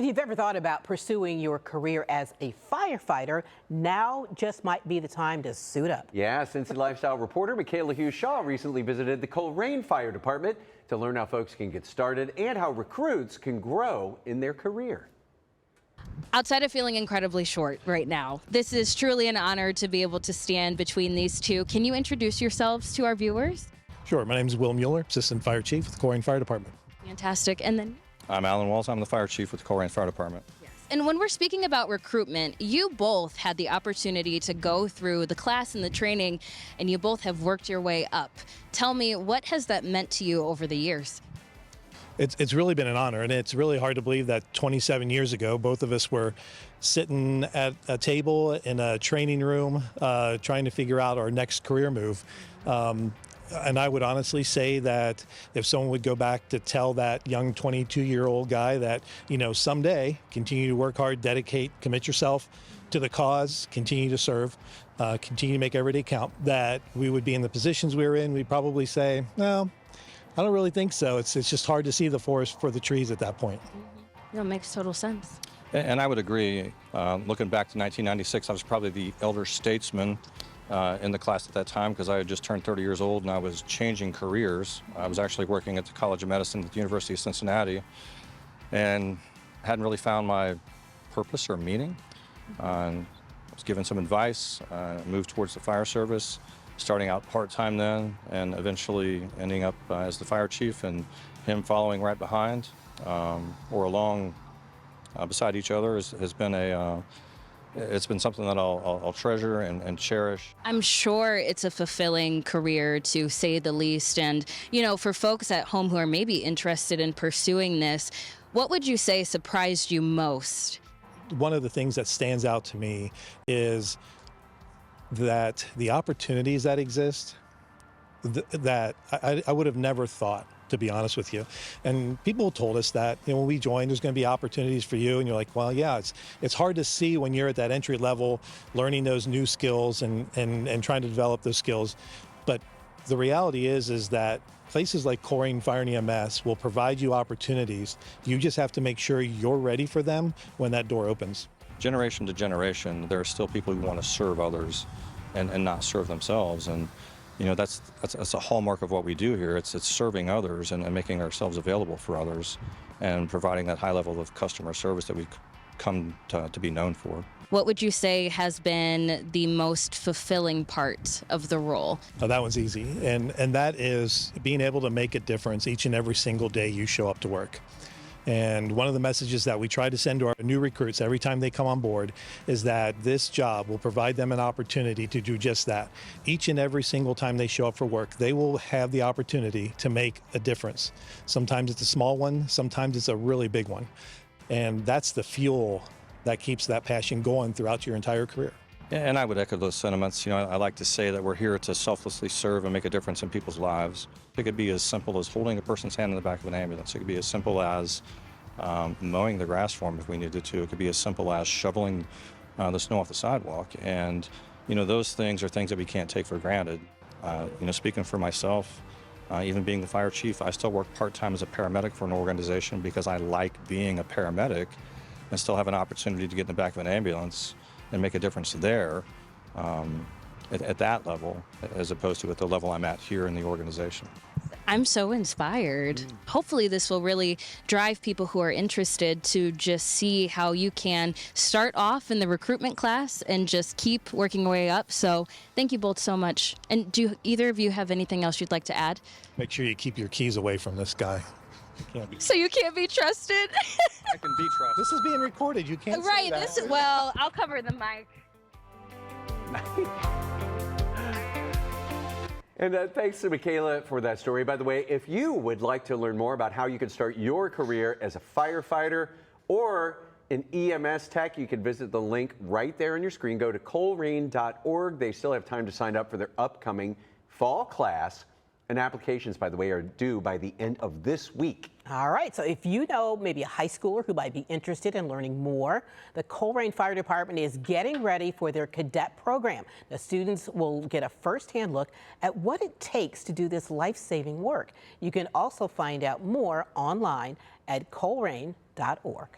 If you've ever thought about pursuing your career as a firefighter, now just might be the time to suit up. Yeah, Cincy Lifestyle reporter Mikhayla Hughes-Shaw recently visited the Colerain Fire Department to learn how folks can get started and how recruits can grow in their career. Outside of feeling incredibly short right now, this is truly an honor to be able to stand between these two. Can you introduce yourselves to our viewers? Sure. My name is Will Mueller, Assistant Fire Chief with the Colerain Fire Department. Fantastic. And then? I'm Alan Walls. I'm the Fire Chief with the Colerain Fire Department. Yes. And when we're speaking about recruitment, you both had the opportunity to go through the class and the training, and you both have worked your way up. Tell me, what has that meant to you over the years? It's really been an honor, and it's really hard to believe that 27 years ago, both of us were sitting at a table in a training room trying to figure out our next career move. And I would honestly say that if someone would go back to tell that young 22-year-old guy that, you know, someday continue to work hard, dedicate, commit yourself to the cause, continue to serve, continue to make every day count, that we would be in the positions we were in, we'd probably say, no, I don't really think so. It's just hard to see the forest for the trees at that point. That makes total sense. And I would agree. Looking back to 1996, I was probably the elder statesman in the class at that time because I had just turned 30 years old and I was changing careers. I was actually working at the College of Medicine at the University of Cincinnati and hadn't really found my purpose or meaning. I was given some advice, moved towards the fire service, starting out part-time then and eventually ending up as the fire chief and him following right behind or along beside each other has been it's been something that I'll treasure and cherish. I'm sure it's a fulfilling career, to say the least. And, you know, for folks at home who are maybe interested in pursuing this, what would you say surprised you most? One of the things that stands out to me is that the opportunities that exist that I would have never thought, to be honest with you. And people told us that, you know, when we joined, there's going to be opportunities for you. And you're like, well, yeah, it's hard to see when you're at that entry level, learning those new skills and trying to develop those skills. But the reality is that places like Colerain Fire and EMS will provide you opportunities. You just have to make sure you're ready for them when that door opens. Generation to generation, there are still people who want to serve others and not serve themselves. And you know, that's a hallmark of what we do here. It's serving others and making ourselves available for others and providing that high level of customer service that we come to be known for. What would you say has been the most fulfilling part of the role? Oh, that one's easy, and that is being able to make a difference each and every single day you show up to work. And one of the messages that we try to send to our new recruits every time they come on board is that this job will provide them an opportunity to do just that. Each and every single time they show up for work, they will have the opportunity to make a difference. Sometimes it's a small one, sometimes it's a really big one. And that's the fuel that keeps that passion going throughout your entire career. And I would echo those sentiments. You know, I like to say that we're here to selflessly serve and make a difference in people's lives. It could be as simple as holding a person's hand in the back of an ambulance. It could be as simple as mowing the grass for them if we needed to. It could be as simple as shoveling the snow off the sidewalk. And, you know, those things are things that we can't take for granted. You know, speaking for myself, even being the fire chief, I still work part-time as a paramedic for an organization because I like being a paramedic and still have an opportunity to get in the back of an ambulance and make a difference there at that level, as opposed to at the level I'm at here in the organization. I'm so inspired. Hopefully this will really drive people who are interested to just see how you can start off in the recruitment class and just keep working your way up. So thank you both so much. And do either of you have anything else you'd like to add? Make sure you keep your keys away from this guy. So you can't be trusted? I can be trusted. This is being recorded. You can't say that. This is, well, I'll cover the mic. And thanks to Mikhayla for that story. By the way, if you would like to learn more about how you can start your career as a firefighter or an EMS tech, you can visit the link right there on your screen. Go to colerain.org. They still have time to sign up for their upcoming fall class. And applications, by the way, are due by the end of this week. All right, so if you know maybe a high schooler who might be interested in learning more, the Colerain Fire Department is getting ready for their cadet program. The students will get a first-hand look at what it takes to do this life-saving work. You can also find out more online at colerain.org.